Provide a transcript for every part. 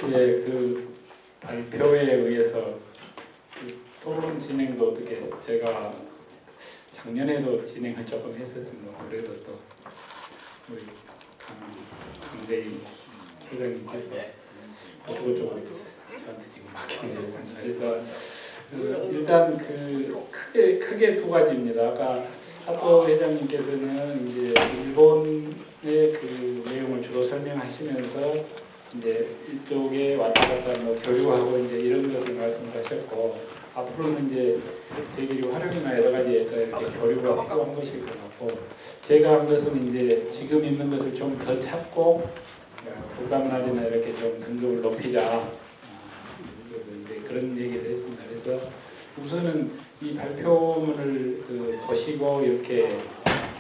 예, 그 발표에 의해서 그 토론 진행도 어떻게 제가 작년에도 진행을 조금 했었습니다. 그래도 또 우리 강대희 소장님께서 어쩌고저쩌고 저한테 지금 맡겨주셨습니다. 그래서 일단 그 크게 두 가지입니다. 아까 사토 회장님께서는 이제 일본의 그 내용을 주로 설명하시면서 이제 이쪽에 왔다 갔다 뭐 교류하고 이제 이런 것을 말씀하셨고, 앞으로는 이제 저희들이 활용이나 여러 가지에서 이렇게 교류가 필요한 것일 것 같고, 제가 한 것은 이제 지금 있는 것을 좀 더 찾고 국가문화재나 이렇게 좀 등급을 높이자, 이제 그런 얘기를 했습니다. 그래서 우선은 이 발표문을 보시고 이렇게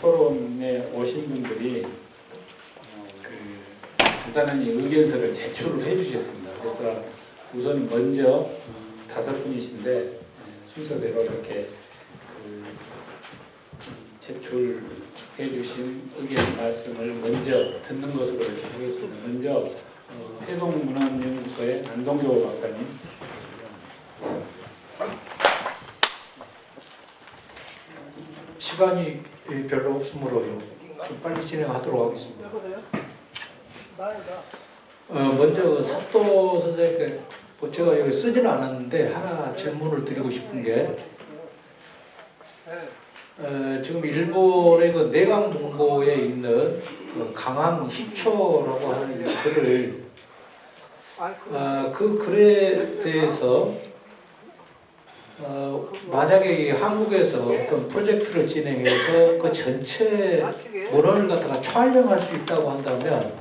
토론에 오신 분들이 간단한 의견서를 제출을 해주셨습니다. 그래서 우선 먼저 5분이신데 순서대로 이렇게 제출해 주신 의견 말씀을 먼저 듣는 것으로 이렇게 하겠습니다. 먼저 해동문화연구소의 안동교 박사님. 시간이 별로 없으므로 좀 빨리 진행하도록 하겠습니다. 먼저 사토 선생님께 제가 여기 쓰지는 않았는데 하나 질문을 드리고 싶은 게, 지금 일본의 그 내강문고에 있는 그 강황 희초라고 하는 글을, 그 글에 대해서 만약에 한국에서 어떤 프로젝트를 진행해서 그 전체 문헌을 갖다가 촬영할 수 있다고 한다면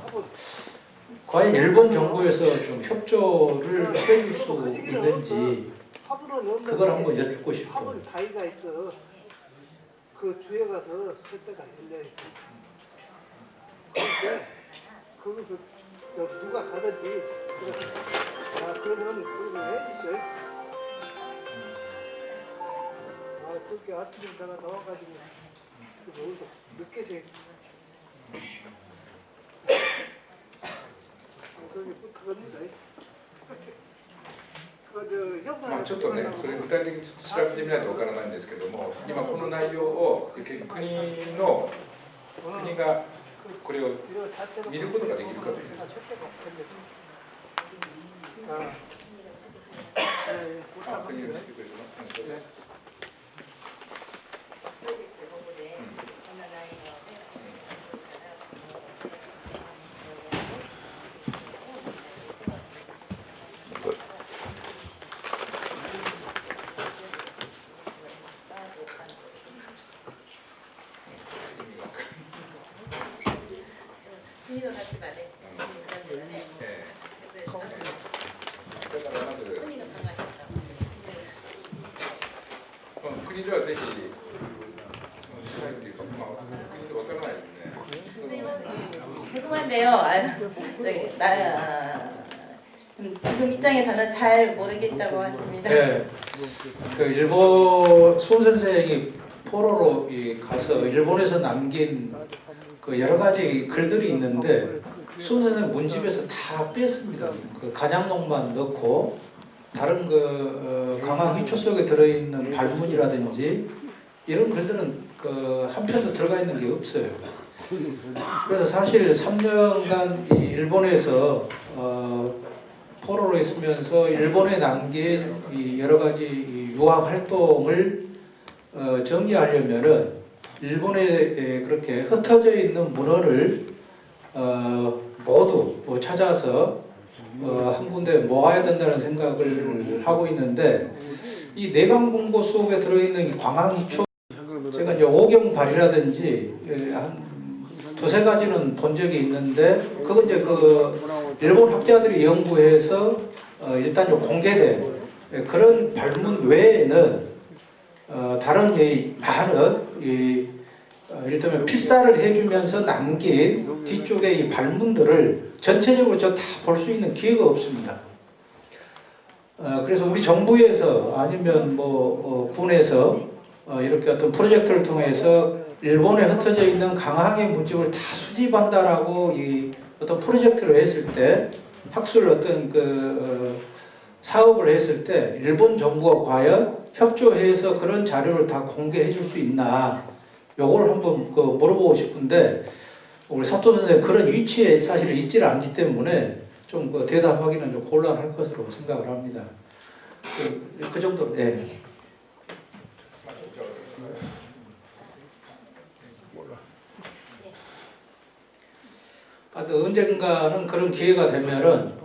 과연 일본 정부에서 좀 협조를 해줄 수 있는지 그걸 한번 여쭙고 싶어요. 다이가 있어. 그 뒤에 가서 쓸 때가 열려 있어. 그런데 거기서 누가 가든지 그러면 그걸 해주셔. 그렇게 아침에 내가 나와가지고 여기서 늦게 생.まあちょっとね、それ具体的に調べてみないとわからないんですけども、今この内容を国がこれを見ることができるかどうかです。国を見せてくれるの？国の立場で、国ではぜひしたいというか、国でわからないですね。 죄송한데요. 지금 입장에서는 잘 모르겠다고 하십니다. 네, 그 일본 손 선생이 포로로 가서 일본에서 남긴 그 여러 가지 글들이 있는데 손 선생 문집에서 다 뺐습니다. 그 간양록만 넣고 다른 그 강황 희초 속에 들어있는 발문이라든지 이런 글들은 그 한 편도 들어가 있는 게 없어요. 그래서 사실 3년간 이 일본에서 포로로 있으면서 일본에 남긴 이 여러 가지 이 유학 활동을 정리하려면은 일본에 그렇게 흩어져 있는 문헌을 모두 찾아서 한 군데 모아야 된다는 생각을 하고 있는데, 이 내강문고 속에 들어있는 이 광황희초, 제가 이제 오경발이라든지 한 두세 가지는 본 적이 있는데, 그건 이제 그 일본 학자들이 연구해서 일단 공개된 그런 발문 외에는 다른 많은 이를테면 필사를 해주면서 남긴 뒤쪽에 이 발문들을 전체적으로 다 볼 수 있는 기회가 없습니다. 그래서 우리 정부에서 아니면 군에서 이렇게 어떤 프로젝트를 통해서 일본에 흩어져 있는 강황의 문집을 다 수집한다라고 이 어떤 프로젝트를 했을 때 학술 어떤 사업을 했을 때 일본 정부가 과연 협조해서 그런 자료를 다 공개해 줄 수 있나, 요걸 한번 물어보고 싶은데, 우리 사토 선생님 그런 위치에 사실 있지를 않기 때문에 좀 대답하기는 좀 곤란할 것으로 생각을 합니다. 그 정도. 예. 하여튼 언젠가는 그런 기회가 되면은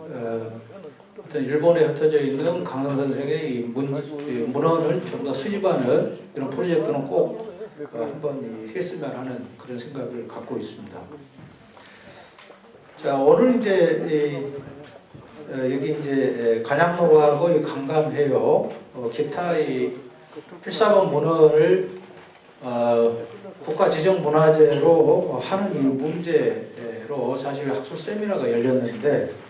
어떤 일본에 흩어져 있는 강선 선생의 이 문헌을 좀 더 수집하는 이런 프로젝트는 꼭 한번 했으면 하는 그런 생각을 갖고 있습니다. 자, 오늘 이제 여기 이제 간양로하고 이 강감해요, 기타 이 필사본 문헌을 국가지정문화재로 하는 이 문제로 사실 학술 세미나가 열렸는데,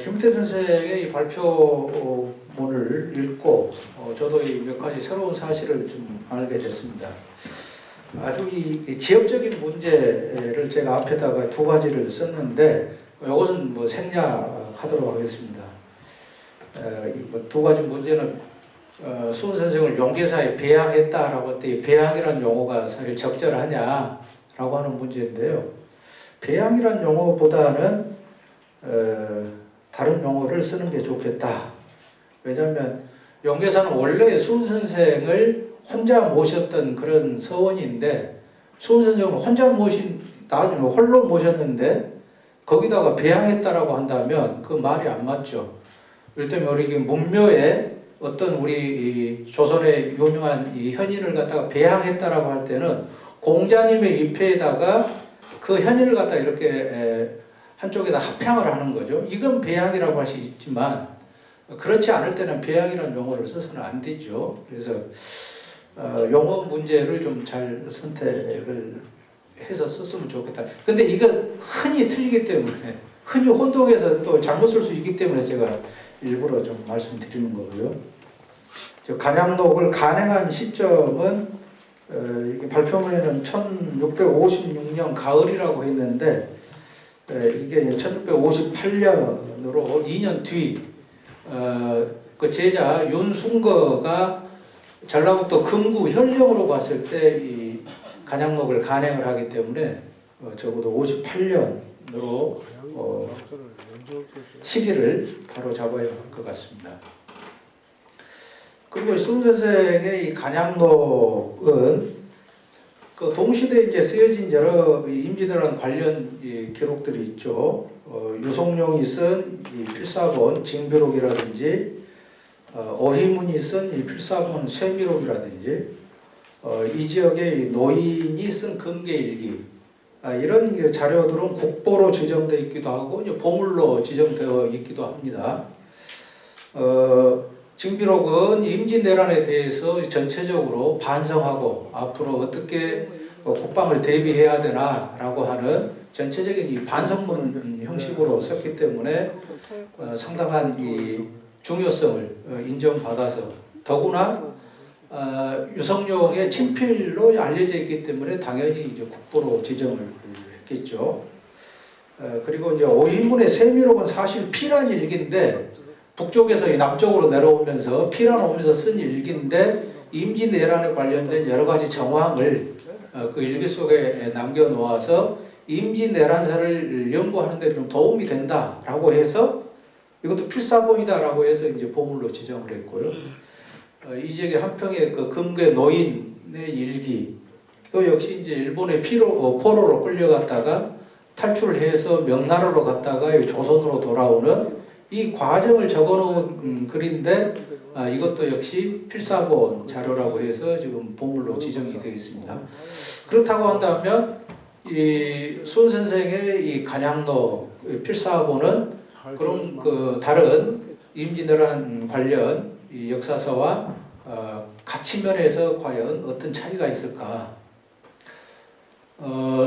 김태 선생의 이 발표문을 읽고 저도 이 몇 가지 새로운 사실을 좀 알게 됐습니다. 아주 이 지역적인 문제를 제가 앞에다가 두 가지를 썼는데, 이것은 뭐 생략하도록 하겠습니다. 두 가지 문제는 수훈 선생을 용계사에 배양했다라고 할 때 배양이라는 용어가 사실 적절하냐라고 하는 문제인데요. 배양이라는 용어보다는 다른 용어를 쓰는 게 좋겠다. 왜냐하면 용계사는 원래 수훈 선생을 혼자 모셨던 그런 서원인데, 수훈 선생을 혼자 나중에 홀로 모셨는데 거기다가 배양했다라고 한다면 그 말이 안 맞죠. 이를테면 우리 문묘에 어떤 우리 조선의 유명한 이 현인을 갖다가 배양했다라고 할 때는 공자님의 위패에다가 그 현인을 갖다가 이렇게 한쪽에다 합향을 하는 거죠. 이건 배양이라고 할 수 있지만, 그렇지 않을 때는 배양이라는 용어를 써서는 안 되죠. 그래서 용어 문제를 좀 잘 선택을 해서 썼으면 좋겠다. 근데 이거 흔히 틀리기 때문에, 흔히 혼동해서 또 잘못 쓸 수 있기 때문에 제가 일부러 좀 말씀드리는 거고요. 간양록을 간행한 시점은 이게 발표문에는 1656년 가을이라고 했는데, 이게 1658년으로 2년 뒤 그 제자 윤순거가 전라북도 금구 현령으로 갔을 때 이 간양록을 간행을 하기 때문에 적어도 58년으로 시기를 바로 잡아야 할 것 같습니다. 그리고 수훈 선생의 이 간양록은 그 동시대에 이제 쓰여진 여러 임진왜란 관련 기록들이 있죠. 유송룡이 쓴 이 필사본 징비록이라든지, 어희문이 쓴 이 필사본 쇠미록이라든지, 이 지역의 노인이 쓴 금계일기, 이런 자료들은 국보로 지정되어 있기도 하고 이제 보물로 지정되어 있기도 합니다. 징비록은 임진왜란에 대해서 전체적으로 반성하고 앞으로 어떻게 국방을 대비해야 되나라고 하는 전체적인 이 반성문 형식으로 썼기 때문에 상당한 이 중요성을 인정받아서, 더구나 유성룡의 친필로 알려져 있기 때문에 당연히 이제 국보로 지정을 했겠죠. 그리고 이제 오희문의 세미록은 사실 피란 일기인데, 북쪽에서 남쪽으로 내려오면서 피란 오면서 쓴 일기인데, 임진왜란에 관련된 여러 가지 정황을 그 일기 속에 남겨놓아서 임진왜란사를 연구하는 데 좀 도움이 된다라고 해서 이것도 필사본이다라고 해서 이제 보물로 지정을 했고요. 이 지역의 한평의 그 금괴 노인의 일기, 또 역시 이제 일본의 포로로 끌려갔다가 탈출을 해서 명나라로 갔다가 조선으로 돌아오는 이 과정을 적어놓은 글인데, 이것도 역시 필사본 자료라고 해서 지금 보물로 지정이 되어 있습니다. 그렇다고 한다면 이 수훈 선생의 이 간양록 필사본은 그럼 그 다른 임진왜란 관련 이 역사서와 가치면에서 과연 어떤 차이가 있을까?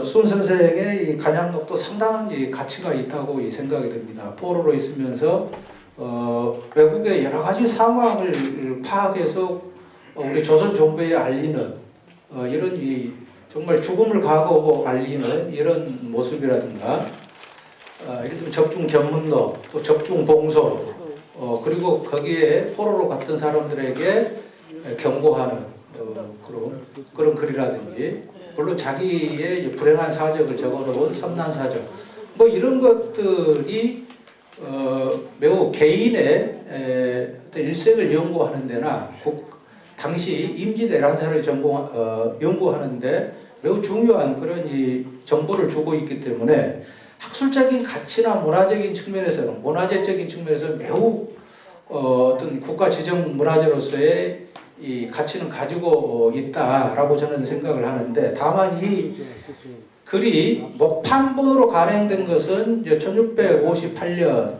수훈 선생의 이 간양록도 상당한 이 가치가 있다고 생각이 듭니다. 포로로 있으면서 외국의 여러 가지 상황을 파악해서 우리 조선 정부에 알리는 이런 이 정말 죽음을 각오하고 알리는 이런 모습이라든가, 예를 들면 접중 전문도, 또 접중 봉소, 그리고 거기에 포로로 갔던 사람들에게 경고하는 그런 글이라든지, 물론 자기의 불행한 사적을 적어놓은 섬난 사적, 뭐 이런 것들이 매우 개인의 어떤 일생을 연구하는 데나 당시 임진 내란사를 연구하는데 매우 중요한 그런 이 정보를 주고 있기 때문에 학술적인 가치나 문화적인 측면에서는, 문화재적인 측면에서 매우 어떤 국가 지정 문화재로서의 이 가치는 가지고 있다라고 저는 생각을 하는데, 다만 이 글이 목판본으로 간행된 것은 1658년.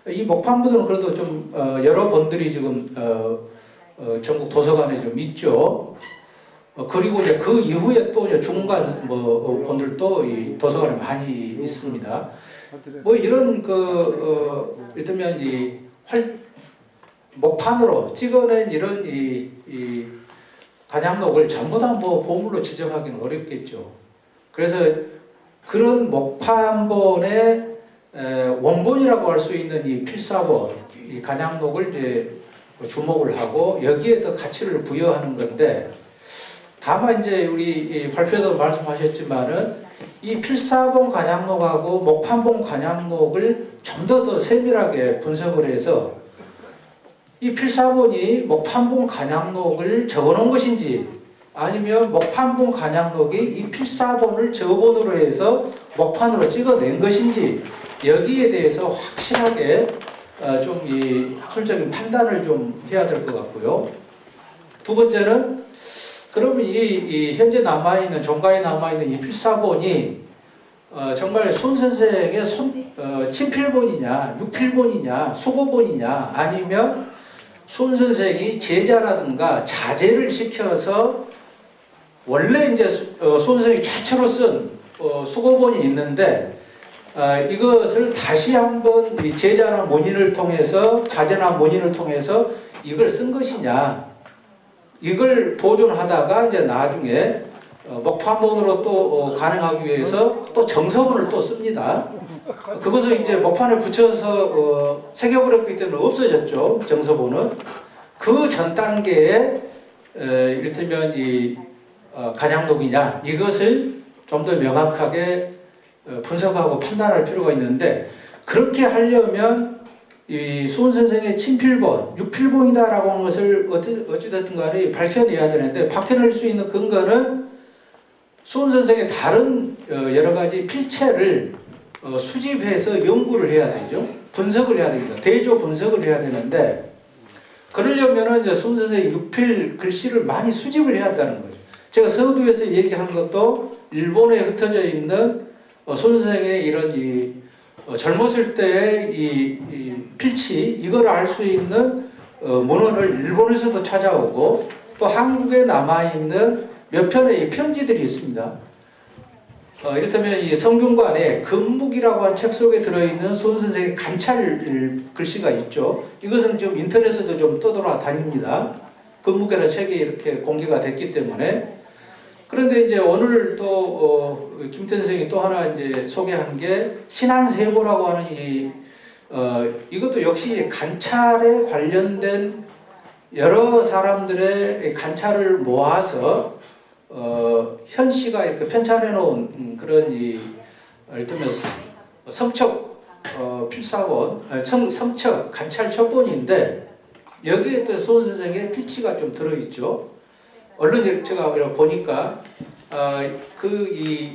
이 목판본은 그래도 좀 여러 본들이 지금 전국 도서관에 좀 있죠. 그리고 이제 그 이후에 또 이제 중간 본들도 이 도서관에 많이 있습니다. 뭐 이런 일테면 이 목판으로 찍어낸 이런 이 간양록을 전부 다 뭐 보물로 지정하기는 어렵겠죠. 그래서 그런 목판본의 원본이라고 할 수 있는 이 필사본, 이 간양록을 이제 주목을 하고 여기에 더 가치를 부여하는 건데, 다만 이제 우리 발표에도 말씀하셨지만은 이 필사본 간양록하고 목판본 간양록을 좀 더 세밀하게 분석을 해서 이 필사본이 목판본 간양록을 적어놓은 것인지, 아니면 목판본 간양록이 이 필사본을 저본으로 해서 목판으로 찍어낸 것인지, 여기에 대해서 확실하게 좀 이 학술적인 판단을 좀 해야 될 것 같고요. 두 번째는, 그러면 이 현재 남아있는, 종가에 남아있는 이 필사본이 정말 손 선생의 친필본이냐, 육필본이냐, 수고본이냐, 아니면 손 선생이 제자라든가 자제를 시켜서 원래 이제 손 선생이 최초로 쓴 수고본이 있는데, 이것을 다시 한번 이 제자나 문인을 통해서, 자제나 문인을 통해서 이걸 쓴 것이냐, 이걸 보존하다가 이제 나중에 목판본으로 또 간행하기 위해서 또 정서본을 또 씁니다. 그것을 이제 목판에 붙여서 새겨버렸기 때문에 없어졌죠, 정서본은. 그 전 단계에 이를테면 이 간양록이냐, 이것을 좀 더 명확하게 분석하고 판단할 필요가 있는데, 그렇게 하려면 이 수훈 선생의 친필본, 육필본이다라고 하는 것을 어찌됐든 간에 밝혀내야 되는데, 밝혀낼 수 있는 근거는 수훈 선생의 다른 여러 가지 필체를 수집해서 연구를 해야 되죠. 분석을 해야 됩니다. 대조 분석을 해야 되는데, 그러려면은 이제 수훈 선생의 육필 글씨를 많이 수집을 해야 한다는 거죠. 제가 서두에서 얘기한 것도 일본에 흩어져 있는 손 선생의 이런 젊었을 때의 이 필치, 이걸 알 수 있는 문헌을 일본에서도 찾아오고, 또 한국에 남아있는 몇 편의 이 편지들이 있습니다. 이를테면 이 성균관에 금묵이라고 하는 책 속에 들어있는 손 선생의 관찰 글씨가 있죠. 이것은 좀 인터넷에도 좀 떠돌아다닙니다. 금묵이라는 책이 이렇게 공개가 됐기 때문에. 그런데 이제 오늘 또 김태 선생이 또 하나 이제 소개한 게 신한세보라고 하는 이것도 역시 관찰에 관련된 여러 사람들의 관찰을 모아서 현씨가 이렇게 편찬해 놓은 그런 이를테면 성척 필사본, 성척 관찰 첩본인데, 여기에 또 손 선생의 필치가 좀 들어있죠. 얼른 제가 보니까 이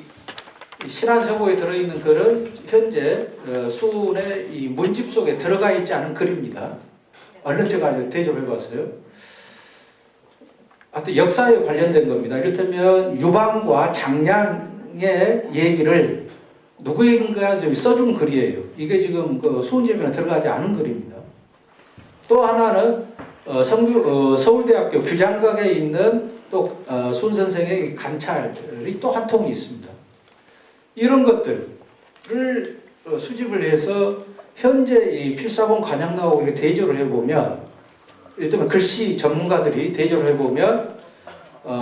신한서고에 들어있는 글은 현재 수훈의 이 문집 속에 들어가 있지 않은 글입니다. 얼른 제가 대조를 해봤어요. 하여튼 역사에 관련된 겁니다. 이를테면 유방과 장량의 얘기를 누구인가 써준 글이에요. 이게 지금 수훈집에는 들어가지 않은 글입니다. 또 하나는 서울대학교 규장각에 있는 또 수훈 선생의 관찰이 또 한 통이 있습니다. 이런 것들을 수집을 해서 현재 이 필사본 관양록하고 이렇게 대조를 해보면, 일단 글씨 전문가들이 대조를 해보면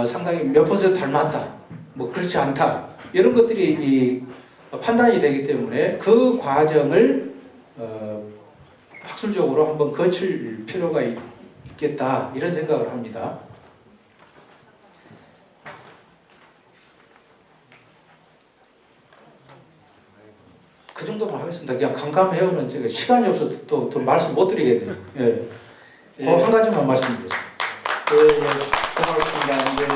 상당히 몇 퍼센트 닮았다, 뭐 그렇지 않다, 이런 것들이 판단이 되기 때문에 그 과정을 학술적으로 한번 거칠 필요가 있겠다 이런 생각을 합니다. 그 정도만 하겠습니다. 그냥 감감해요는 제가 시간이 없어서 또 말씀 못 드리겠네요. 예. 그 한 가지만 말씀드리겠습니다. 고맙습니다. 이제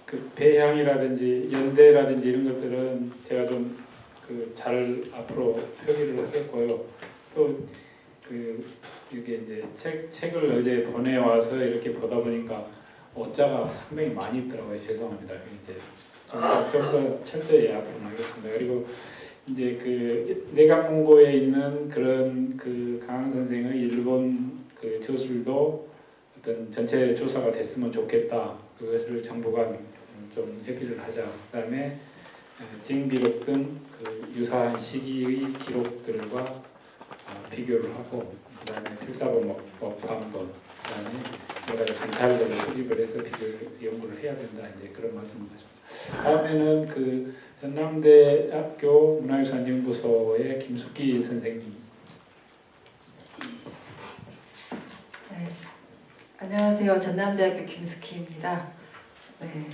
그 배향이라든지 연대라든지 이런 것들은 제가 좀 잘 앞으로 표기를 하겠고요. 또 이게 이제 책을 어제 보내와서 이렇게 보다 보니까 오자가 상당히 많이 있더라고요. 죄송합니다. 이제 좀 더 철저히 앞으로 하겠습니다. 그리고 이제 내각문고에 있는 그런 강항 선생의 일본 저술도 어떤 전체 조사가 됐으면 좋겠다. 그것을 정부가 좀 협의를 하자. 그다음에 징비록 등 유사한 시기의 기록들과 비교를 하고, 그다음에 필사본 법판본, 그다음에 여러 가지 관찰들을 수집을 해서 연구를 해야 된다. 이제 그런 말씀을 하십니다. 다음에는 전남대학교 문화유산연구소의 김숙기 선생님. 네, 안녕하세요. 전남대학교 김숙희입니다. 네,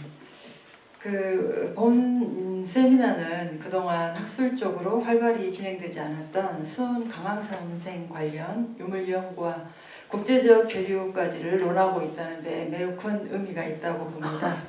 본 세미나는 그동안 학술적으로 활발히 진행되지 않았던 수은 강항 선생 관련 유물 연구와 국제적 교류까지를 논하고 있다는 데 매우 큰 의미가 있다고 봅니다.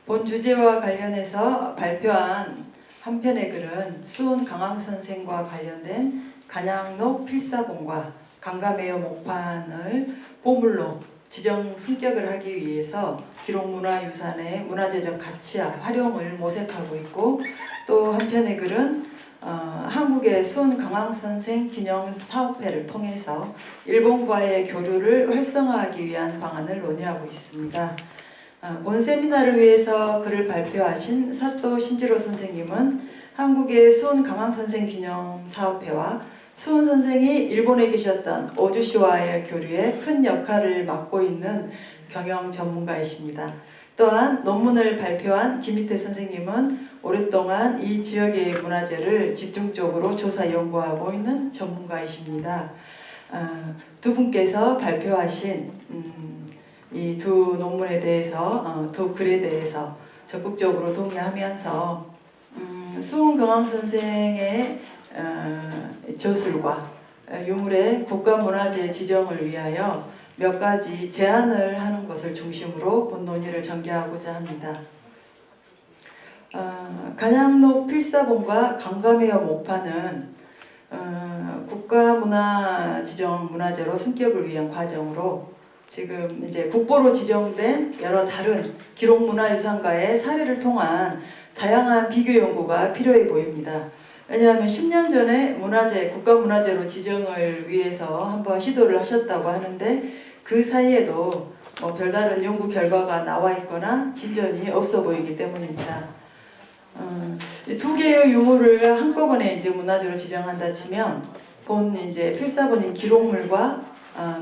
본 주제와 관련해서 발표한 한 편의 글은 수은 강항 선생과 관련된 간양록 필사본과 강감회요 목판을 보물로 지정 승격을 하기 위해서 기록문화유산의 문화재적 가치와 활용을 모색하고 있고, 또 한편의 글은 한국의 수은 강항 선생 기념 사업회를 통해서 일본과의 교류를 활성화하기 위한 방안을 논의하고 있습니다. 본 세미나를 위해서 글을 발표하신 사또 신지로 선생님은 한국의 수은 강항 선생 기념 사업회와 수은 선생이 일본에 계셨던 오주시와의 교류에 큰 역할을 맡고 있는 경영 전문가이십니다. 또한 논문을 발표한 김희태 선생님은 오랫동안 이 지역의 문화재를 집중적으로 조사 연구하고 있는 전문가이십니다. 두 분께서 발표하신 이 두 논문에 대해서, 두 글에 대해서 적극적으로 동의하면서 수은 강항 선생의 저술과 유물의 국가문화재 지정을 위하여 몇 가지 제안을 하는 것을 중심으로 본 논의를 전개하고자 합니다. 간양록 필사본과 강감회요 목판은 국가문화 지정 문화재로 승격을 위한 과정으로 지금 이제 국보로 지정된 여러 다른 기록문화유산과의 사례를 통한 다양한 비교 연구가 필요해 보입니다. 왜냐하면 10년 전에 국가문화재로 지정을 위해서 한번 시도를 하셨다고 하는데 그 사이에도 별다른 연구 결과가 나와 있거나 진전이 없어 보이기 때문입니다. 두 개의 유물을 한꺼번에 이제 문화재로 지정한다 치면 본 이제 필사본인 기록물과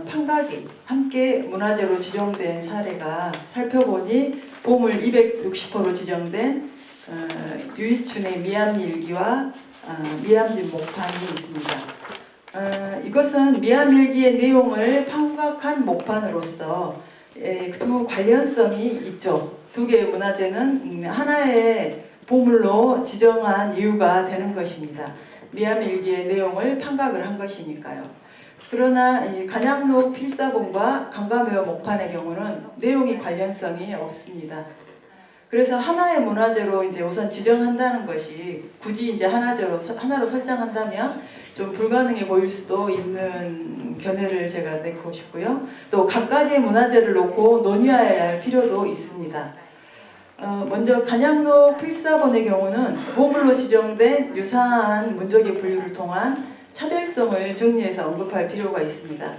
판각이 함께 문화재로 지정된 사례가 살펴보니 보물 260호로 지정된 유이춘의 미암일기와 미암진 목판이 있습니다. 이것은 미암일기의 내용을 판각한 목판으로서 두 관련성이 있죠. 두 개의 문화재는 하나의 보물로 지정한 이유가 되는 것입니다. 미암일기의 내용을 판각을 한 것이니까요. 그러나 이 간양록 필사본과 강감회요 목판의 경우는 내용이 관련성이 없습니다. 그래서 하나의 문화재로 이제 우선 지정한다는 것이 굳이 이제 하나로 설정한다면 좀 불가능해 보일 수도 있는 견해를 제가 내고 싶고요. 또 각각의 문화재를 놓고 논의해야 할 필요도 있습니다. 먼저 간양록 필사본의 경우는 보물로 지정된 유사한 문적의 분류를 통한 차별성을 정리해서 언급할 필요가 있습니다.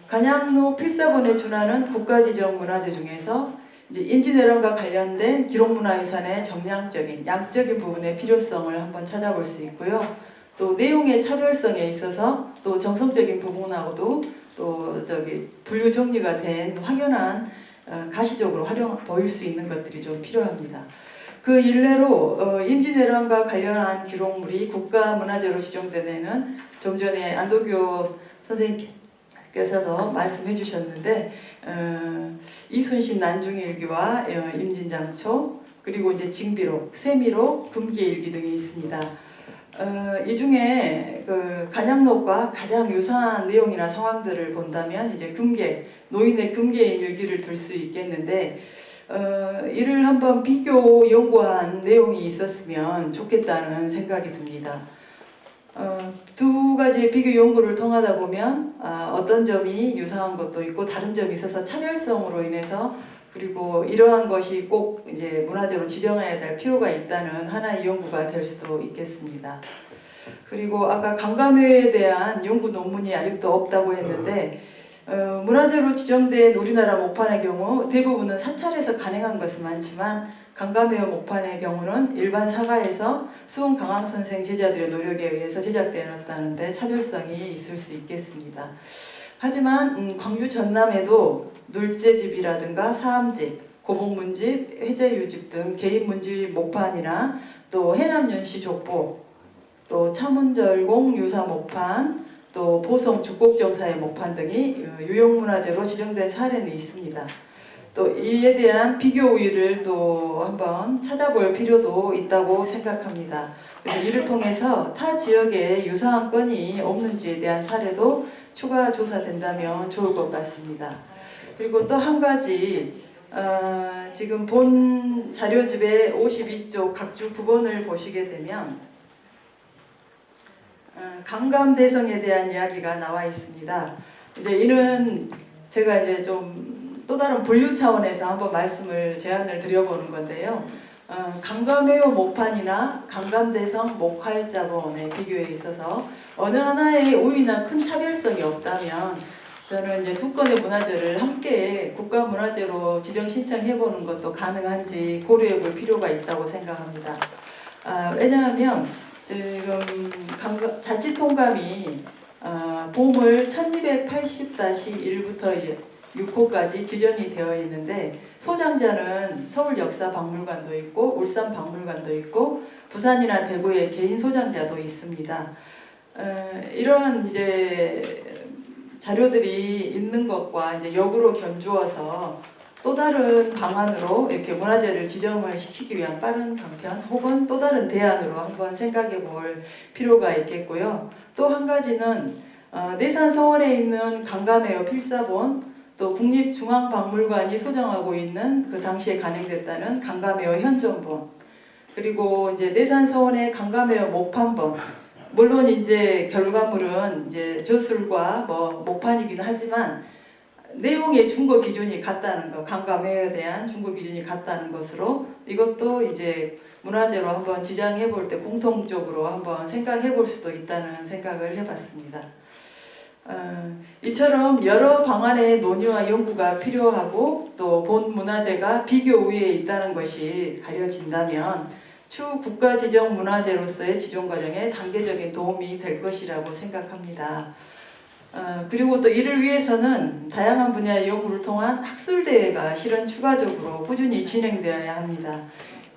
간양록 필사본에 준하는 국가지정 문화재 중에서 이제 임진왜란과 관련된 기록문화유산의 정량적인, 양적인 부분의 필요성을 한번 찾아볼 수 있고요. 또 내용의 차별성에 있어서 또 정성적인 부분하고도 또 분류 정리가 된 확연한 가시적으로 보일 수 있는 것들이 좀 필요합니다. 그 일례로 임진왜란과 관련한 기록물이 국가문화재로 지정된 해는 좀 전에 안동교 선생님께서도 말씀해 주셨는데 이순신 난중일기와 임진장초 그리고 이제 징비록, 세미록, 금기일기 등이 있습니다. 이 중에 그 간양록과 가장 유사한 내용이나 상황들을 본다면 이제 금계, 노인의 금계인 일기를 들 수 있겠는데 이를 한번 비교 연구한 내용이 있었으면 좋겠다는 생각이 듭니다. 두 가지 비교 연구를 통하다 보면 어떤 점이 유사한 것도 있고 다른 점이 있어서 차별성으로 인해서 그리고 이러한 것이 꼭 이제 문화재로 지정해야 될 필요가 있다는 하나의 연구가 될 수도 있겠습니다. 그리고 아까 강감회에 대한 연구 논문이 아직도 없다고 했는데 문화재로 지정된 우리나라 목판의 경우 대부분은 사찰에서 간행한 것은 많지만 강감회와 목판의 경우는 일반 사가에서 수흥 강황선생 제자들의 노력에 의해서 제작되었다는데 차별성이 있을 수 있겠습니다. 하지만 광주 전남에도 눌제집이라든가 사암집, 고봉문집, 해제유집 등 개인문집 목판이나 또 해남윤씨 족보, 또 차문절공 유사 목판, 또 보성 죽곡정사의 목판 등이 유형문화재로 지정된 사례는 있습니다. 또 이에 대한 비교 우위를 또 한번 찾아볼 필요도 있다고 생각합니다. 그래서 이를 통해서 타 지역에 유사한 건이 없는지에 대한 사례도 추가 조사된다면 좋을 것 같습니다. 그리고 또 한 가지 지금 본 자료집의 52쪽 각주 9번을 보시게 되면 강감대성에 대한 이야기가 나와 있습니다. 이제 이는 제가 이제 좀 또 다른 분류 차원에서 한번 제안을 드려보는 건데요. 강감회의 목판이나 강감대성 목활자본의 비교에 있어서 어느 하나의 우위나 큰 차별성이 없다면 저는 이제 두 건의 문화재를 함께 국가문화재로 지정 신청해보는 것도 가능한지 고려해볼 필요가 있다고 생각합니다. 왜냐하면 지금 자치통감이 보물 1280-1부터 6호까지 지정이 되어 있는데 소장자는 서울역사박물관도 있고 울산박물관도 있고 부산이나 대구에 개인 소장자도 있습니다. 이런 이제 자료들이 있는 것과 이제 역으로 견주어서 또 다른 방안으로 이렇게 문화재를 지정을 시키기 위한 빠른 방편 혹은 또 다른 대안으로 한번 생각해 볼 필요가 있겠고요. 또 한 가지는 내산 서원에 있는 강감회의 필사본 또 국립중앙박물관이 소장하고 있는 그 당시에 간행됐다는 강감회의 현존본 그리고 이제 내산 서원의 강감회의 목판본 물론 이제 결과물은 이제 저술과 목판이긴 하지만 내용의 준거 기준이 같다는 것, 강감회에 대한 준거 기준이 같다는 것으로 이것도 이제 문화재로 한번 지정해 볼 때 공통적으로 한번 생각해 볼 수도 있다는 생각을 해봤습니다. 이처럼 여러 방안의 논의와 연구가 필요하고 또 본 문화재가 비교 우위에 있다는 것이 가려진다면 추후 국가지정 문화재로서의 지정 과정에 단계적인 도움이 될 것이라고 생각합니다. 그리고 또 이를 위해서는 다양한 분야의 연구를 통한 학술대회가 실은 추가적으로 꾸준히 진행되어야 합니다.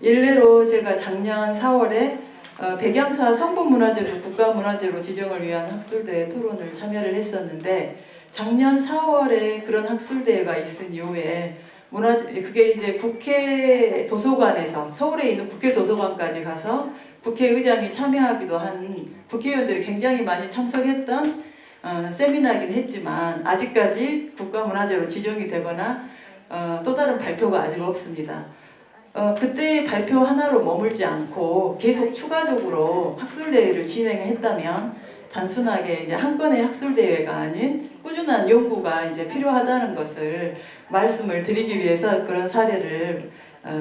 일례로 제가 작년 4월에 백양사 성분문화재도 국가문화재로 지정을 위한 학술대회 토론을 참여를 했었는데 작년 4월에 그런 학술대회가 있은 이후에 그게 이제 국회 도서관에서 서울에 있는 국회 도서관까지 가서 국회의장이 참여하기도 한 국회의원들이 굉장히 많이 참석했던 세미나이긴 했지만 아직까지 국가문화재로 지정이 되거나 또 다른 발표가 아직 없습니다. 그때 발표 하나로 머물지 않고 계속 추가적으로 학술대회를 진행했다면 단순하게 이제 한 건의 학술대회가 아닌 꾸준한 연구가 이제 필요하다는 것을 말씀을 드리기 위해서 그런 사례를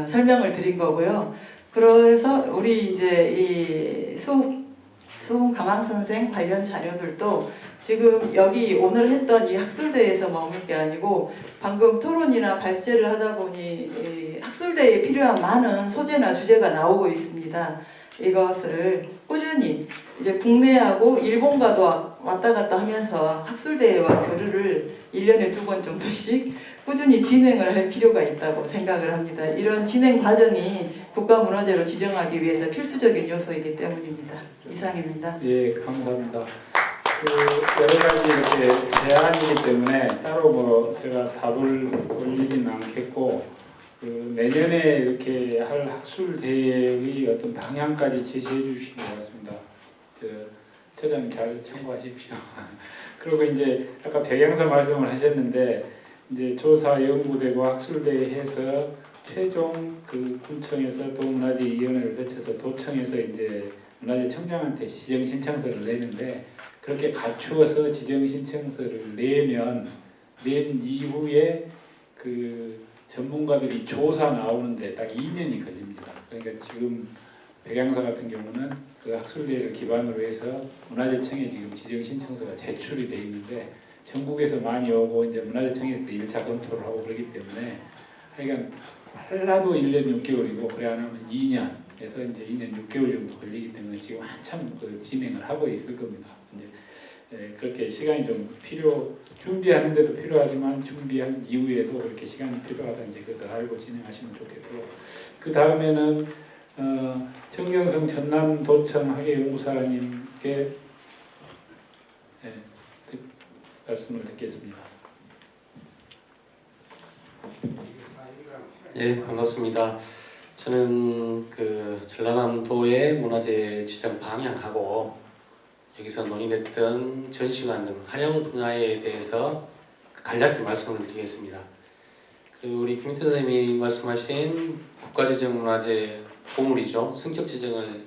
설명을 드린 거고요. 그래서 우리 이제 이 수흥 강황선생 관련 자료들도 지금 여기 오늘 했던 이 학술대회에서 머물 게 아니고 방금 토론이나 발제를 하다 보니 학술대회에 필요한 많은 소재나 주제가 나오고 있습니다. 이것을 꾸준히 이제 국내하고 일본과도 왔다 갔다 하면서 학술대회와 교류를 1년에 2번 정도씩 꾸준히 진행을 할 필요가 있다고 생각을 합니다. 이런 진행 과정이 국가문화재로 지정하기 위해서 필수적인 요소이기 때문입니다. 이상입니다. 예, 감사합니다. 그 여러 가지 이렇게 제안이기 때문에 따로 뭐 제가 답을 올리진 않겠고 그 내년에 이렇게 할 학술 대회의 어떤 방향까지 제시해 주신 것 같습니다. 처장님 잘 참고하십시오. 그리고 이제 아까 백양사 말씀을 하셨는데 이제 조사 연구되고 학술 대회 해서 최종 그 군청에서 도문화재위원회를 거쳐서 도청에서 이제 문화재청장한테 지정 신청서를 내는데 그렇게 갖추어서 지정 신청서를 낸 이후에 그 전문가들이 조사 나오는데 딱 2년이 걸립니다. 그러니까 지금 백양사 같은 경우는 그 학술대회를 기반으로 해서 문화재청에 지금 지정 신청서가 제출이 돼 있는데 전국에서 많이 오고 이제 문화재청에서 1차 검토를 하고 그러기 때문에 하여간 빨라도 1년 6개월이고 그래 안 하면 2년에서 이제 2년 6개월 정도 걸리기 때문에 지금 한참 그 진행을 하고 있을 겁니다. 이제 그렇게 시간이 좀 준비하는데도 필요하지만 준비한 이후에도 그렇게 시간이 필요하다 이제 그것을 알고 진행하시면 좋겠고요. 그 다음에는 정경성 전남도청 학예연구사님께 말씀을 듣겠습니다. 예, 반갑습니다. 저는 그 전라남도의 문화재 지정 방향하고 여기서 논의됐던 전시관 등 활용 분야에 대해서 간략히 말씀을 드리겠습니다. 우리 김인태 선생님이 말씀하신 국가지정문화재 보물이죠. 승격 지정을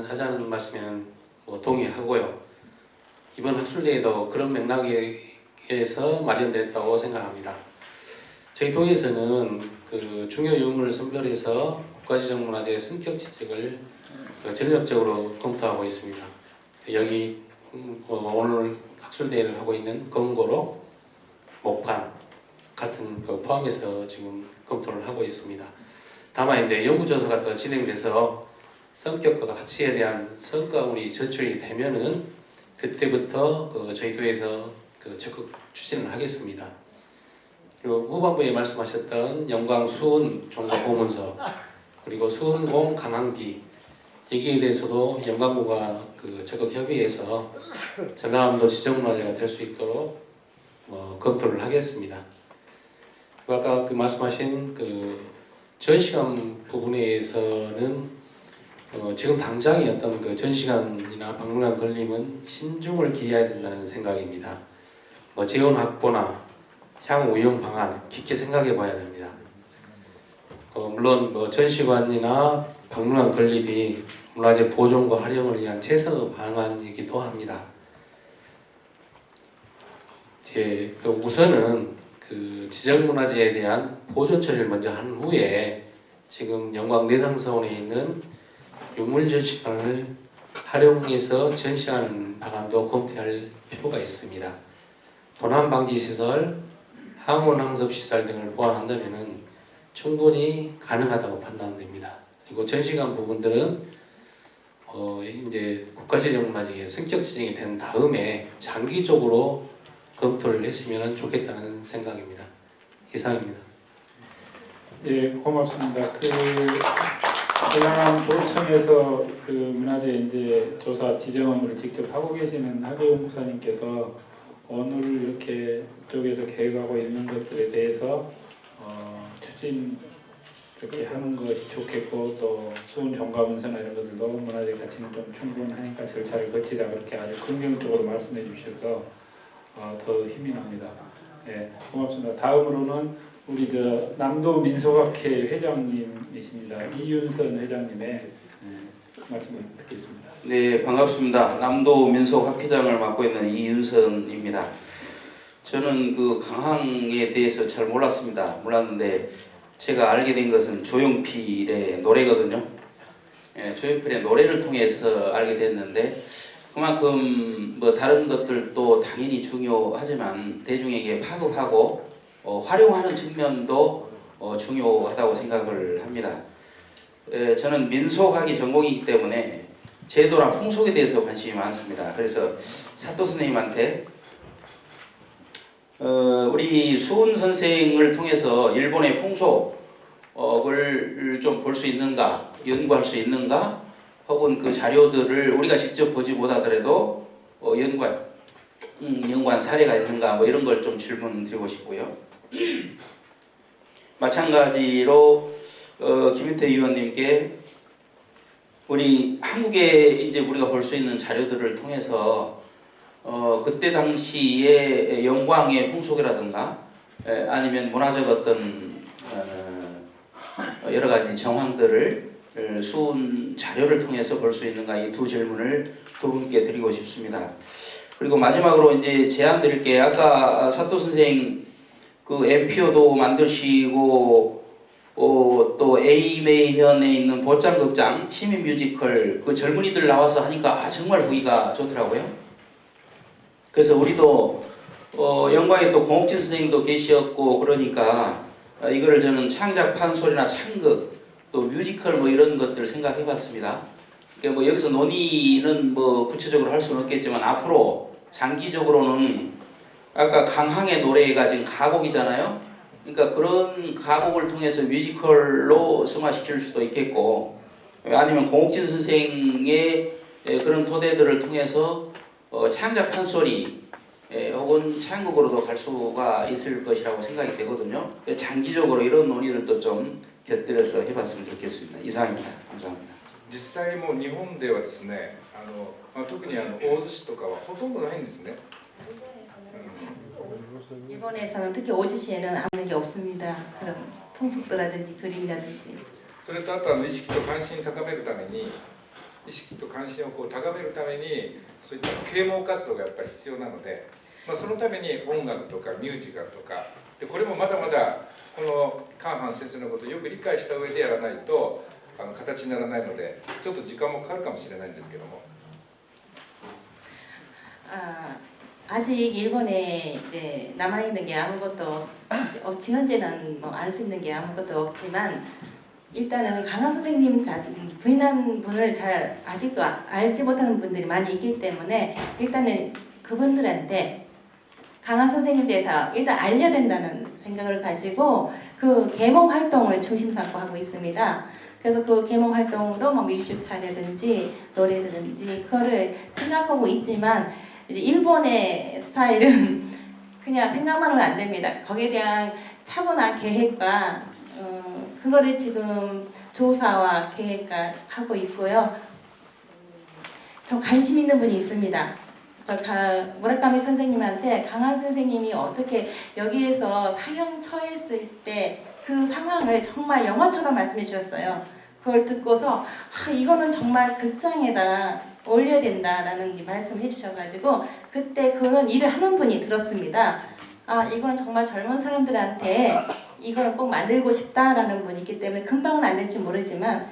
하자는 말씀에는 동의하고요. 이번 학술대회도 그런 맥락에서 마련됐다고 생각합니다. 저희 도에서는 그 중요 유물을 선별해서 국가지정문화재 승격 지정을 전력적으로 검토하고 있습니다. 여기 오늘 학술대회를 하고 있는 검고로, 목판 같은 거 포함해서 지금 검토를 하고 있습니다. 다만 이제 연구조사가 더 진행돼서 성격과 가치에 대한 성과물이 저출이 되면은 그때부터 저희 도에서 적극 추진을 하겠습니다. 그리고 후반부에 말씀하셨던 영광 수은 종가 보문서 그리고 수은공 강항기 여기에 대해서도 영광부가 적극 협의해서 전라남도 지정문화재가 될 수 있도록 검토를 하겠습니다. 그리고 아까 말씀하신 전시관 부분에서는 지금 당장의 어떤 전시관이나 박물관 건립은 신중을 기해야 된다는 생각입니다. 재원 확보나 향후 운영 방안 깊게 생각해 봐야 됩니다. 물론 전시관이나 박물관 건립이 문화재 보존과 활용을 위한 최선의 방안이기도 합니다. 우선은 지정문화재에 대한 보존 처리를 먼저 한 후에 지금 영광 내상서원에 있는 유물전시관을 활용해서 전시하는 방안도 검토할 필요가 있습니다. 도난방지시설, 항온항습시설 등을 보완한다면 충분히 가능하다고 판단됩니다. 그리고 전시관 부분들은 이제 국가지정문화재의 성격 지정이 된 다음에 장기적으로 검토를 했으면 좋겠다는 생각입니다. 이상입니다. 예, 고맙습니다. 전라남도청에서 문화재 이제 조사 지정 업무를 직접 하고 계시는 학예연구사님께서 오늘 이렇게 쪽에서 계획하고 있는 것들에 대해서 추진 이렇게 하는 것이 좋겠고 또 수은 종가문서나 이런 것들도 문화재 가치는 좀 충분하니까 절차를 거치자 그렇게 아주 긍정적으로 말씀해 주셔서 더 힘이 납니다. 예, 고맙습니다. 다음으로는 우리 남도 민속학회 회장님이십니다. 이윤선 회장님의 말씀을 듣겠습니다. 네, 반갑습니다. 남도 민속학회장을 맡고 있는 이윤선입니다. 저는 강항에 대해서 잘 몰랐는데 제가 알게 된 것은 조용필의 노래거든요. 예, 조용필의 노래를 통해서 알게 됐는데 그만큼 다른 것들도 당연히 중요하지만 대중에게 파급하고 활용하는 측면도 중요하다고 생각을 합니다. 저는 민속학이 전공이기 때문에 제도나 풍속에 대해서 관심이 많습니다. 그래서 사토 선생님한테 우리 수은 선생을 통해서 일본의 풍속을 좀 볼 수 있는가, 연구할 수 있는가, 혹은 그 자료들을 우리가 직접 보지 못하더라도 연구한 사례가 있는가, 뭐 이런 걸 좀 질문드리고 싶고요. 마찬가지로 김윤태 의원님께 우리 한국에 이제 우리가 볼 수 있는 자료들을 통해서 그때 당시의 영광의 풍속이라든가 아니면 문화적 어떤 여러 가지 정황들을 수은 자료를 통해서 볼 수 있는가, 이 두 질문을 두 분께 드리고 싶습니다. 그리고 마지막으로 이제 제안 드릴게요. 아까 사토 선생 그 MPO도 만드시고 또 A매현에 있는 보짱극장 시민 뮤지컬 그 젊은이들 나와서 하니까 정말 보기가 좋더라고요. 그래서 우리도 영광에 또 공옥진 선생님도 계셨고 그러니까 이거를 저는 창작 판소리나 창극 또 뮤지컬 뭐 이런 것들 생각해 봤습니다. 그러니까 뭐 여기서 논의는 뭐 구체적으로 할 수는 없겠지만 앞으로 장기적으로는 아까 강항의 노래가 지금 가곡이잖아요. 그러니까 그런 가곡을 통해서 뮤지컬로 승화시킬 수도 있겠고, 아니면 공옥진 선생의 그런 토대들을 통해서 창작 판소리 혹은 창극으로도 갈 수가 있을 것이라고 생각이 되거든요. 장기적으로 이런 논의들도 좀 곁들여서 해봤으면 좋겠습니다. 이상입니다. 감사합니다. 実際もう日本ではですね、特に大洲市とかはほとんどないんですね。 일본에서는 특히 오주시에는 아무런 게 없습니다. 그런 풍속도라든지 그림이라든지. それとあと意識と関心を高めるために、意識と関心をこう高めるためにそういった啓蒙活動がやっぱり必要なので、そのために音楽とかミュージカルとかで、これもまだまだこのカンハン先生のことをよく理解した上でやらないと形にならないので、ちょっと時間もかかるかもしれないんですけども。 아직 일본에 이제 남아 있는 게 아무것도 없지 현재는 뭐 알 수 있는 게 아무것도 없지만 일단은 강한 선생님 부인한 분을 잘 아직도 알지 못하는 분들이 많이 있기 때문에 일단은 그분들한테 강한 선생님 대해서 일단 알려야 된다는 생각을 가지고 그 계몽 활동을 중심 삼고 하고 있습니다. 그래서 그 계몽 활동으로 뭐 뮤지컬이라든지 노래든지 그거를 생각하고 있지만 이제 일본의 스타일은 그냥 생각만 하면 안 됩니다. 거기에 대한 차분한 계획과 그거를 지금 조사와 계획과 하고 있고요. 저 관심 있는 분이 있습니다. 무라카미 선생님한테 강한 선생님이 어떻게 여기에서 사형 처했을 때 그 상황을 정말 영화처럼 말씀해 주셨어요. 그걸 듣고서 이거는 정말 극장에다 올려야 된다라는 말씀을 해주셔가지고 그때 그런 일을 하는 분이 들었습니다. 이거는 정말 젊은 사람들한테 이거는 꼭 만들고 싶다라는 분이 있기 때문에 금방은 안 될지 모르지만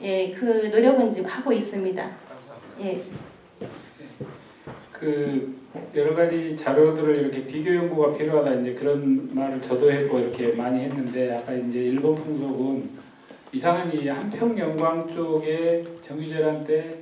그 노력은 지금 하고 있습니다. 그 여러 가지 자료들을 이렇게 비교 연구가 필요하다 이제 그런 말을 저도 했고 이렇게 많이 했는데 아까 이제 일본 풍속은 이상한 이 한평 영광 쪽에 정유재란 때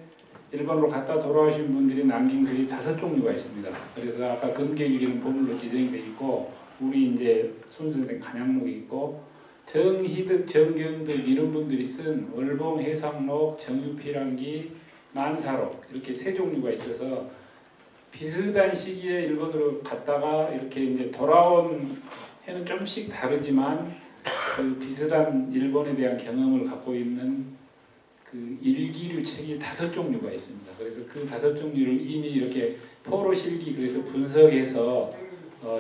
일본으로 갔다 돌아오신 분들이 남긴 글이 5종류가 있습니다. 그래서 아까 금계일기는 보물로 지정이 돼 있고 우리 이제 손 선생 간양록이 있고 정희득, 정경득 이런 분들이 쓴 월봉, 해상록, 정유필한기, 만사록 이렇게 3종류가 있어서 비슷한 시기에 일본으로 갔다가 이렇게 이제 돌아온 해는 좀씩 다르지만 그 비슷한 일본에 대한 경험을 갖고 있는 그 일기류 책이 5종류가 있습니다. 그래서 그 5종류를 이미 이렇게 포로 실기 그래서 분석해서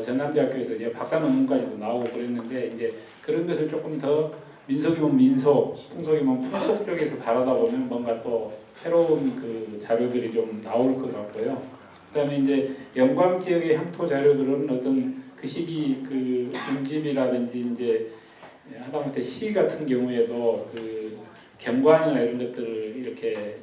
전남대학교에서 이제 박사 논문까지도 나오고 그랬는데 이제 그런 것을 조금 더 민속이면 민속, 풍속이면 풍속 쪽에서 바라다 보면 뭔가 또 새로운 그 자료들이 좀 나올 것 같고요. 그다음에 이제 영광 지역의 향토 자료들은 어떤 그 시기 그 음집이라든지 이제 하다못해 시 같은 경우에도 그 경관이나 이런 것들을 이렇게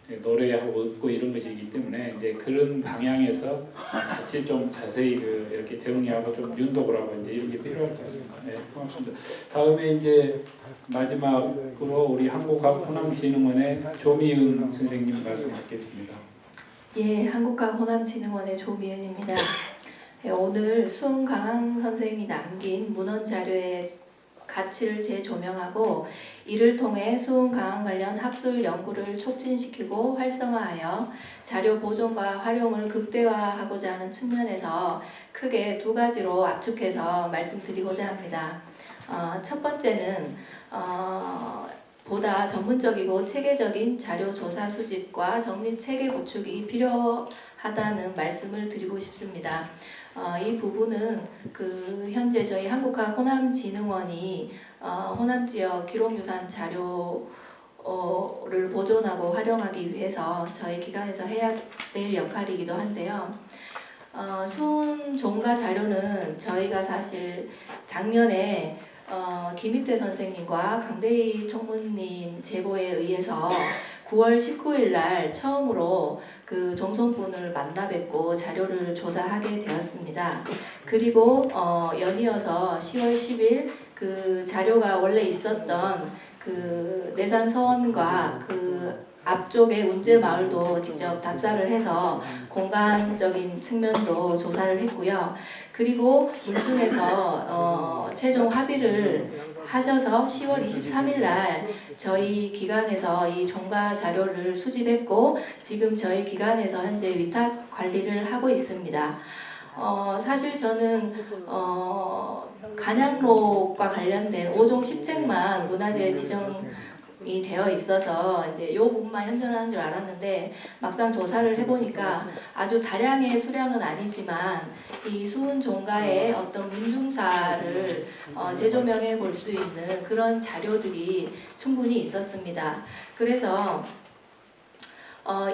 노래하고 웃고 이런 것이기 때문에 이제 그런 방향에서 같이 좀 자세히 이렇게 정리하고 좀 윤독을 하고 이제 이런 게 필요할 것 같습니다. 네, 고맙습니다. 다음에 이제 마지막으로 우리 한국과학호남진흥원의 조미은 선생님 말씀 듣겠습니다. 예, 한국과학호남진흥원의 조미은입니다. 예, 오늘 수은강항 선생이 남긴 문헌 자료의 가치를 재조명하고 이를 통해 수은강항 관련 학술 연구를 촉진시키고 활성화하여 자료 보존과 활용을 극대화하고자 하는 측면에서 크게 두 가지로 압축해서 말씀드리고자 합니다. 첫 번째는 보다 전문적이고 체계적인 자료 조사 수집과 정리 체계 구축이 필요하다는 말씀을 드리고 싶습니다. 이 부분은 현재 저희 한국과학호남진흥원이 호남 지역 기록유산 자료를 보존하고 활용하기 위해서 저희 기관에서 해야 될 역할이기도 한데요. 수은 종가 자료는 저희가 사실 작년에 김익태 선생님과 강대희 총무님 제보에 의해서 9월 19일 날 처음으로 그 종손분을 만나 뵙고 자료를 조사하게 되었습니다. 그리고 연이어서 10월 10일 그 자료가 원래 있었던 그 내산 서원과 그 앞쪽에 운제마을도 직접 답사를 해서 공간적인 측면도 조사를 했고요. 그리고 문중에서 최종 합의를 하셔서 10월 23일 날 저희 기관에서 이 종가 자료를 수집했고 지금 저희 기관에서 현재 위탁 관리를 하고 있습니다. 사실 저는 간양록과 관련된 5종 10책만 문화재 지정이 되어 있어서 이제 요 부분만 현존하는 줄 알았는데 막상 조사를 해보니까 아주 다량의 수량은 아니지만 이 수은 종가의 어떤 문중사를 재조명해 볼 수 있는 그런 자료들이 충분히 있었습니다. 그래서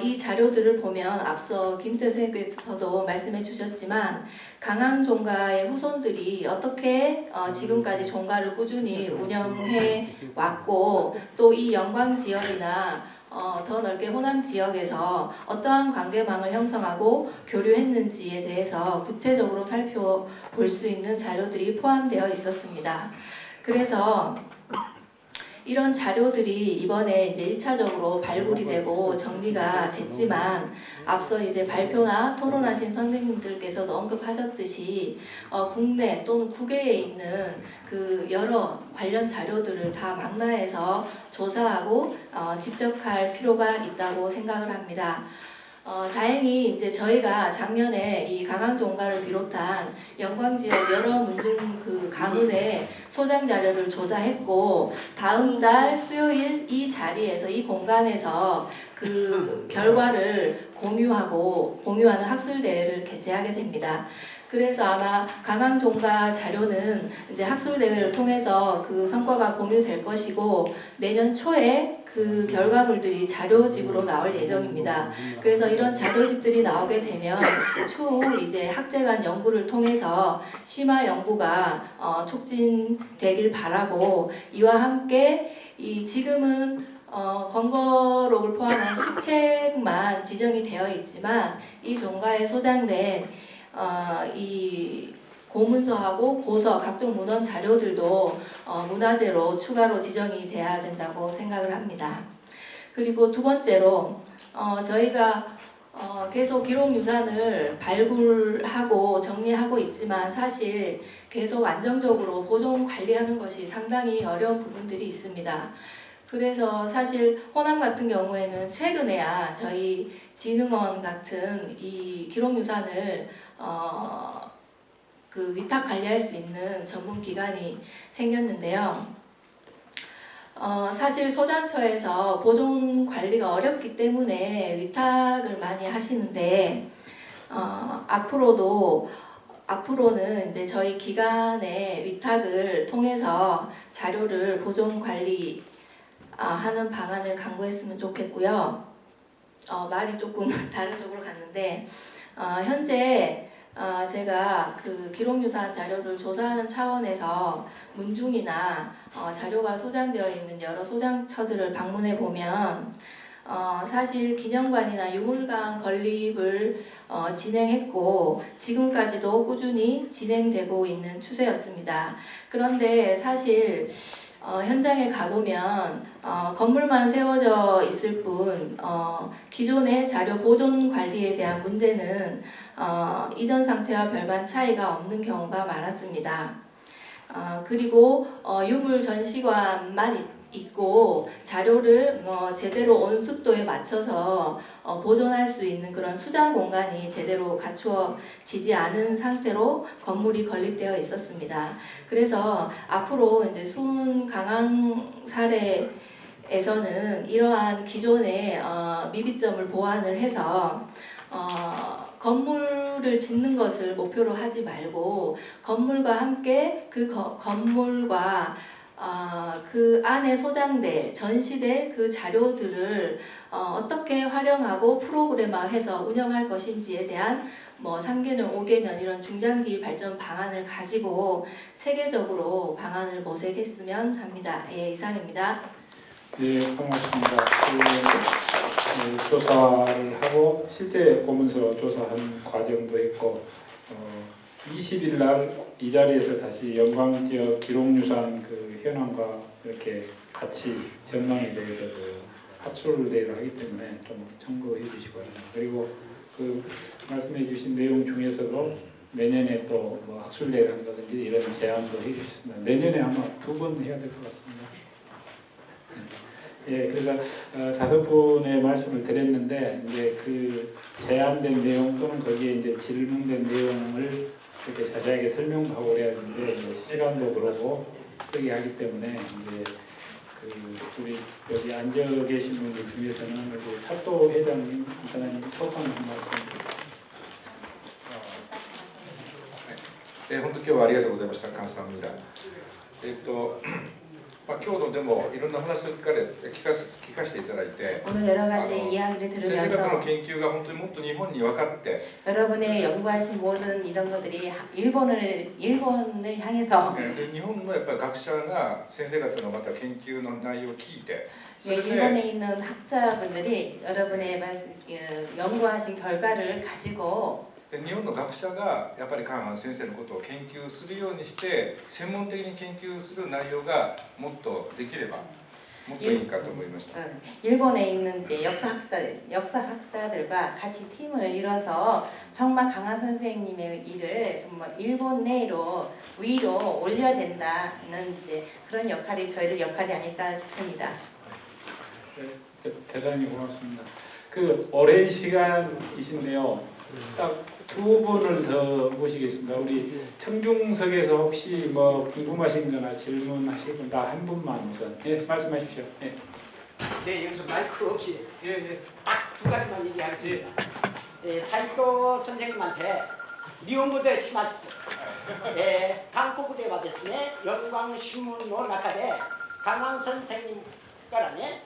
이 자료들을 보면 앞서 김태 선생님께서도 말씀해 주셨지만 강항 종가의 후손들이 어떻게 지금까지 종가를 꾸준히 운영해 왔고 또 이 영광 지역이나 더 넓게 호남 지역에서 어떠한 관계망을 형성하고 교류했는지에 대해서 구체적으로 살펴볼 수 있는 자료들이 포함되어 있었습니다. 그래서 이런 자료들이 이번에 이제 1차적으로 발굴이 되고 정리가 됐지만 앞서 이제 발표나 토론하신 선생님들께서도 언급하셨듯이 국내 또는 국외에 있는 그 여러 관련 자료들을 다 망라해서 조사하고 집적할 필요가 있다고 생각을 합니다. 다행히 이제 저희가 작년에 이 강항 종가를 비롯한 영광 지역 여러 문중 그 가문의 소장 자료를 조사했고 다음 달 수요일 이 자리에서 이 공간에서 그 결과를 공유하는 학술 대회를 개최하게 됩니다. 그래서 아마 강항 종가 자료는 이제 학술 대회를 통해서 그 성과가 공유될 것이고 내년 초에 그 결과물들이 자료집으로 나올 예정입니다. 그래서 이런 자료집들이 나오게 되면 추후 이제 학제간 연구를 통해서 심화 연구가 촉진되길 바라고 이와 함께 이 지금은 건거록을 포함한 10책만 지정이 되어 있지만 이 종가에 소장된 이 고문서하고 고서 각종 문헌 자료들도 문화재로 추가로 지정이 돼야 된다고 생각을 합니다. 그리고 두 번째로 저희가 계속 기록유산을 발굴하고 정리하고 있지만 사실 계속 안정적으로 보존 관리하는 것이 상당히 어려운 부분들이 있습니다. 그래서 사실 호남 같은 경우에는 최근에야 저희 진흥원 같은 이 기록유산을 그 위탁 관리할 수 있는 전문 기관이 생겼는데요. 사실 소장처에서 보존 관리가 어렵기 때문에 위탁을 많이 하시는데 앞으로는 이제 저희 기관의 위탁을 통해서 자료를 보존 관리 하는 방안을 강구했으면 좋겠고요. 말이 조금 다른 쪽으로 갔는데 현재 제가 그 기록유산 자료를 조사하는 차원에서 문중이나 자료가 소장되어 있는 여러 소장처들을 방문해 보면 사실 기념관이나 유물관 건립을 진행했고 지금까지도 꾸준히 진행되고 있는 추세였습니다. 그런데 사실 현장에 가보면 건물만 세워져 있을 뿐 기존의 자료 보존 관리에 대한 문제는 이전 상태와 별반 차이가 없는 경우가 많았습니다. 그리고 유물 전시관만 있고 자료를 제대로 온습도에 맞춰서 보존할 수 있는 그런 수장 공간이 제대로 갖추어지지 않은 상태로 건물이 건립되어 있었습니다. 그래서 앞으로 이제 수은 강항 사례에서는 이러한 기존의 미비점을 보완을 해서 건물을 짓는 것을 목표로 하지 말고 건물과 함께 그 건물과 그 안에 소장될, 전시될 그 자료들을 어떻게 활용하고 프로그램화해서 운영할 것인지에 대한 3개년, 5개년 이런 중장기 발전 방안을 가지고 체계적으로 방안을 모색했으면 합니다. 예, 이상입니다. 예, 고맙습니다. 조사를 하고 실제 보면서 조사한 과정도 했고 20일 날 이 자리에서 다시 영광지역 기록유산 그 현황과 이렇게 같이 전망에 대해서 그 학술대회를 하기 때문에 좀 참고해 주시기 바랍니다. 그리고 그 말씀해 주신 내용 중에서도 내년에 또 뭐 학술대회를 한다든지 이런 제안도 해 주셨습니다. 내년에 아마 2번 해야 될 것 같습니다. 예, 그래서 5분의 말씀을 드렸는데 이제 그 제안된 내용 또는 거기에 이제 질문된 내용을 이렇게 자세하게 설명도 하고 그래야 하는데 이제 시간도 그러고 저기 하기 때문에 이제 그 우리 여기 앉아 계신 분들 중에서는 우리 사또 회장님 간단히 소감 한 말씀. 本当今日はありがとうございました。菅さんみたい。今日のでもいろんな話を聞かせていただいて 오늘 여러 가지 이야기를 先生方の 들으면서 研究が本当にもっと日本に分かって 여러분의 연구하신 모든 이런 것들이 일본을 향해서 で日本のやっぱり学者が先生方のまた研究の内容を聞いてそれ 일본에 で 있는 학자분들이 여러분의 연구하신 결과를 가지고 日本の学者がやっぱりカンハン先生のことを研究するようにして専門的に研究する内容がもっとできればもっといいかと思いました。 일본에 있는 이제 역사학자들과 같이 팀을 이뤄서 정말 강한 선생님의 일을 정말 일본 내로 위로 올려야 된다는 이제 그런 역할이 저희들 역할이 아닐까 싶습니다. 대단히 고맙습니다. 그 오랜 시간이신데요. 딱 2분을 더 모시겠습니다. 우리 청중석에서 혹시 뭐 궁금하신 거나 질문하실 분 다 한 분만 우선 말씀하십시오. 예. 네, 여기서 마이크 없이 예. 딱 2가지만 얘기하겠습니다. 사이토 선생님한테 미혼부대 시마스 한국부대 받았으니 영광신문노 나카데 강황 선생님からね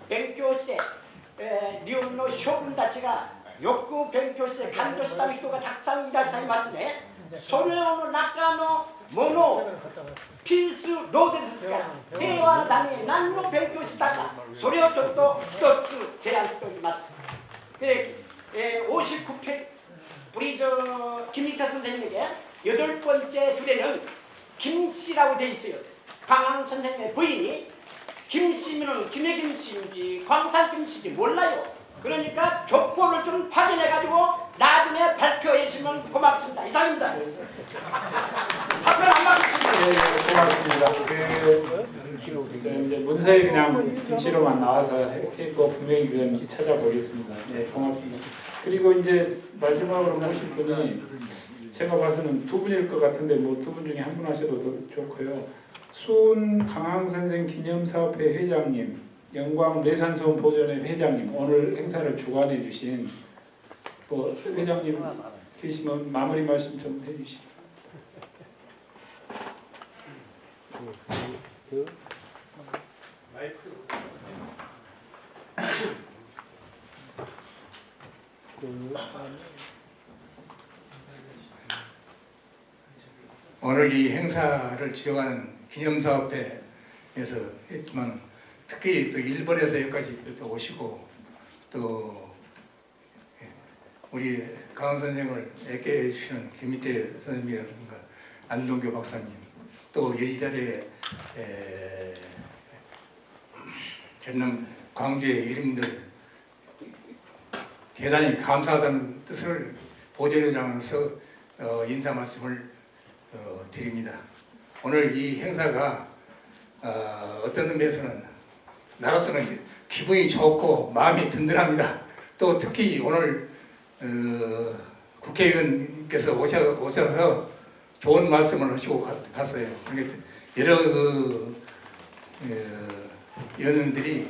勉強して日本の将軍たちがよく勉強して感動した人がたくさんいらっしゃいますね。それの中のものをピースローデですから平和のために何の勉強したかそれをちょっと一つ提案しております。で、59회 우리 김희태 선생님에게 8번째 주례는 김씨라고 돼 있어요. 강황 선생님의 부인이 김씨면 김해김씨인지 광산김씨인지 몰라요. 그러니까 족보를 좀 확인해가지고 나중에 발표해 주시면 고맙습니다. 이상입니다. 답변 한 말씀 고맙습니다. 이제 문서에 그냥 김씨로만 나와서 했고 분명히 그건 찾아보겠습니다. 예, 고맙습니다. 그리고 이제 마지막으로 모실 분이 제가 봐서는 2분일 것 같은데 뭐 2분 중에 한 분 하셔도 더 좋고요. 수은 강황 선생 기념사업회 회장님, 영광 뇌산소음 보존회 회장님, 오늘 행사를 주관해 주신 뭐 회장님 계시면 마무리 말씀 좀 해주시죠. 오늘 이 행사를 지어가는 기념사업회에서 했지만 특히 또 일본에서 여기까지 또 오시고 또 우리 강원 선생을 애깨해 주시는 김희태 선생님이라든가 안동교 박사님 또 이 자리에 전남 광주의 이름들 대단히 감사하다는 뜻을 보존회장으로서 인사 말씀을 드립니다. 오늘 이 행사가 어떤 의미에서는 나로서는 기분이 좋고 마음이 든든합니다. 또 특히 오늘 국회의원님께서 오셔서 좋은 말씀을 하시고 갔어요. 그러니까 여러 의원님들이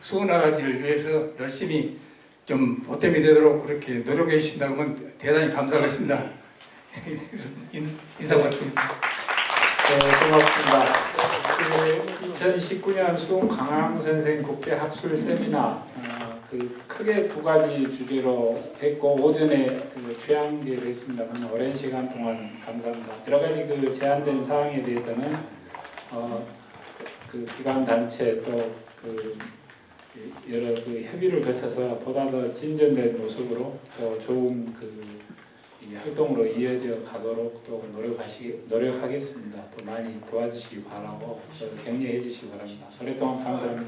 수원아라지를 위해서 열심히 좀 보탬이 되도록 그렇게 노력해 주신다고 하면 대단히 감사하겠습니다. 인사 부탁드립니다. 네, 고맙습니다. 2019년 수원 강항 선생 국제 학술 세미나 크게 두 가지 주제로 했고 오전에 취향제를 했습니다만 오랜 시간 동안 감사합니다. 여러 가지 제안된 사항에 대해서는 기관 단체 또 여러 협의를 거쳐서 보다 더 진전된 모습으로 또 좋은 이 활동으로 이어져 가도록 또 노력하겠습니다. 또 많이 도와주시기 바라고 또 격려해 주시기 바랍니다. 오랫동안 감사합니다.